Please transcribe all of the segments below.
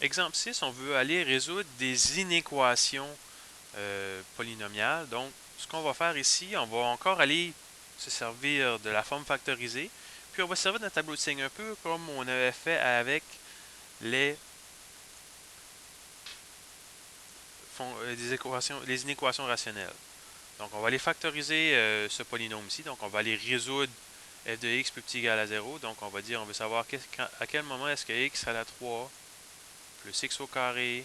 Exemple 6, on veut aller résoudre des inéquations polynomiales. Donc, ce qu'on va faire ici, on va encore aller se servir de la forme factorisée, puis on va se servir d'un tableau de signe un peu comme on avait fait avec les, les inéquations rationnelles. Donc, on va aller factoriser ce polynôme ici. Donc, on va aller résoudre f de x plus petit égal à 0. Donc, on va dire, on veut savoir à quel moment est-ce que x à la 3 plus x au carré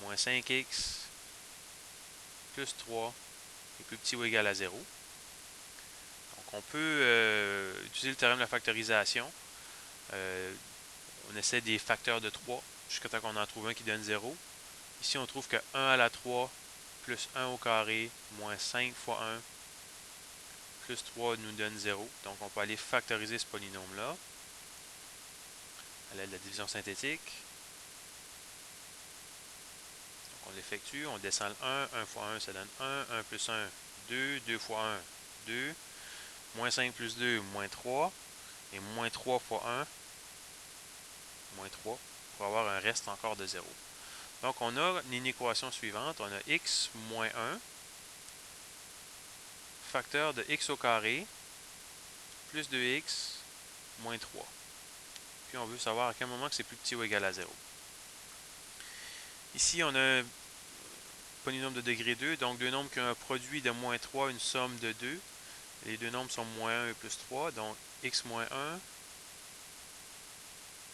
moins 5x plus 3 est plus petit ou égal à 0. Donc, on peut utiliser le théorème de la factorisation. Euh, on essaie des facteurs de 3 jusqu'à temps qu'on en trouve un qui donne 0. Ici, on trouve que 1 à la 3 plus 1 au carré moins 5 fois 1 plus 3 nous donne 0. Donc, on peut aller factoriser ce polynôme-là à l'aide de la division synthétique. Donc, on l'effectue, on descend le 1, 1 fois 1, ça donne 1, 1 plus 1, 2, 2 fois 1, 2, moins 5 plus 2, moins 3, et moins 3 fois 1, moins 3, pour avoir un reste encore de 0. Donc, on a une équation suivante. On a x moins 1, facteur de x au carré, plus 2x, moins 3. Puis, on veut savoir à quel moment que c'est plus petit ou égal à 0. Ici, on a un polynôme de degré 2, donc deux nombres qui ont un produit de moins 3, une somme de 2. Les deux nombres sont moins 1 et plus 3, donc x moins 1,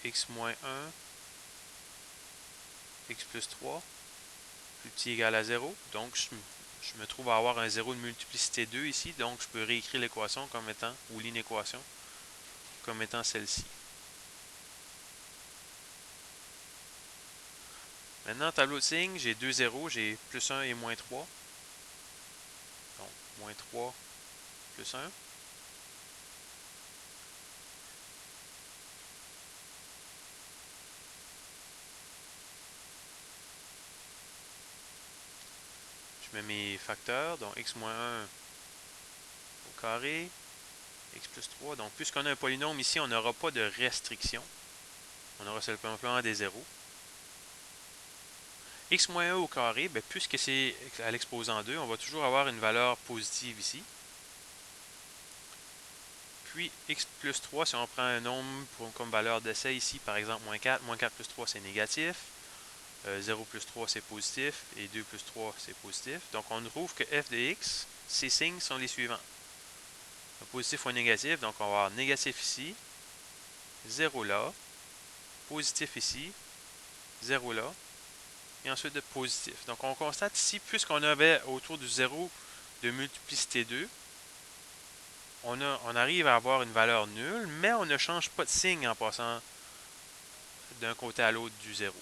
x moins 1, x plus 3, plus petit égal à 0. Donc, je me trouve à avoir un 0 de multiplicité 2 ici, donc je peux réécrire l'équation comme étant, ou l'inéquation, comme étant celle-ci. Maintenant, tableau de signes, j'ai deux zéros, j'ai plus 1 et moins 3. Donc, moins 3 plus 1. Je mets mes facteurs, donc x moins 1 au carré, x plus 3. Donc, puisqu'on a un polynôme ici, on n'aura pas de restriction. On aura simplement des zéros. X moins 1 au carré, ben, puisque c'est à l'exposant 2, on va toujours avoir une valeur positive ici. Puis x plus 3, si on prend un nombre comme valeur d'essai ici, par exemple moins 4 plus 3 c'est négatif, 0 plus 3 c'est positif, et 2 plus 3 c'est positif. Donc on trouve que f de x, ces signes sont les suivants. Un positif ou un négatif, donc on va avoir négatif ici, 0 là, positif ici, 0 là, et ensuite de positif. Donc on constate ici, puisqu'on avait autour du 0 de multiplicité 2, on arrive à avoir une valeur nulle, mais on ne change pas de signe en passant d'un côté à l'autre du 0.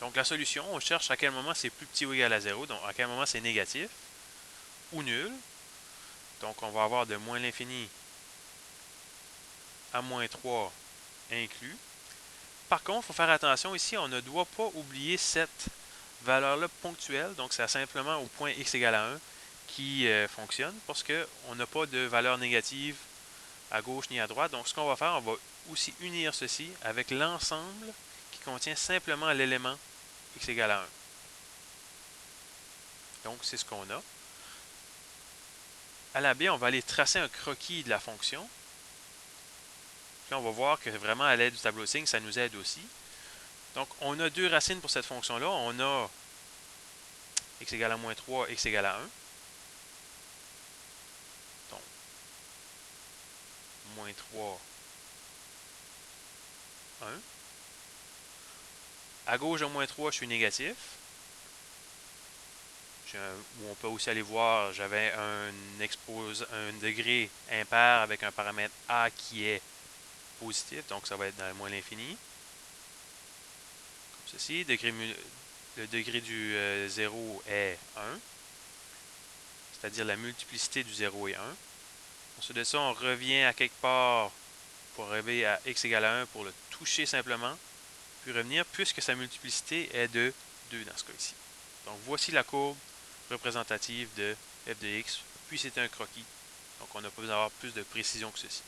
Donc la solution, on cherche à quel moment c'est plus petit ou égal à 0, donc à quel moment c'est négatif ou nul. Donc on va avoir de moins l'infini à moins 3 inclus. Par contre, il faut faire attention ici, on ne doit pas oublier cette valeur-là ponctuelle, donc c'est simplement au point x égale à 1 qui fonctionne, parce qu'on n'a pas de valeur négative à gauche ni à droite. Donc ce qu'on va faire, on va aussi unir ceci avec l'ensemble qui contient simplement l'élément x égale à 1. Donc c'est ce qu'on a. À la B, on va aller tracer un croquis de la fonction. Puis on va voir que vraiment à l'aide du tableau de signes, ça nous aide aussi. Donc on a deux racines pour cette fonction-là. On a x égale à moins 3, x égale à 1. Donc moins 3, 1. À gauche de moins 3, je suis négatif. Ou on peut aussi aller voir, j'avais un degré impair avec un paramètre a qui est positif, donc ça va être dans le moins l'infini. Comme ceci, le degré du 0 est 1, c'est-à-dire la multiplicité du 0 est 1. Ensuite de ça, on revient à quelque part pour arriver à x égale à 1 pour le toucher simplement, puis revenir puisque sa multiplicité est de 2 dans ce cas-ci. Donc voici la courbe représentative de f de x, puis c'est un croquis. Donc on n'a pas besoin d'avoir plus de précision que ceci.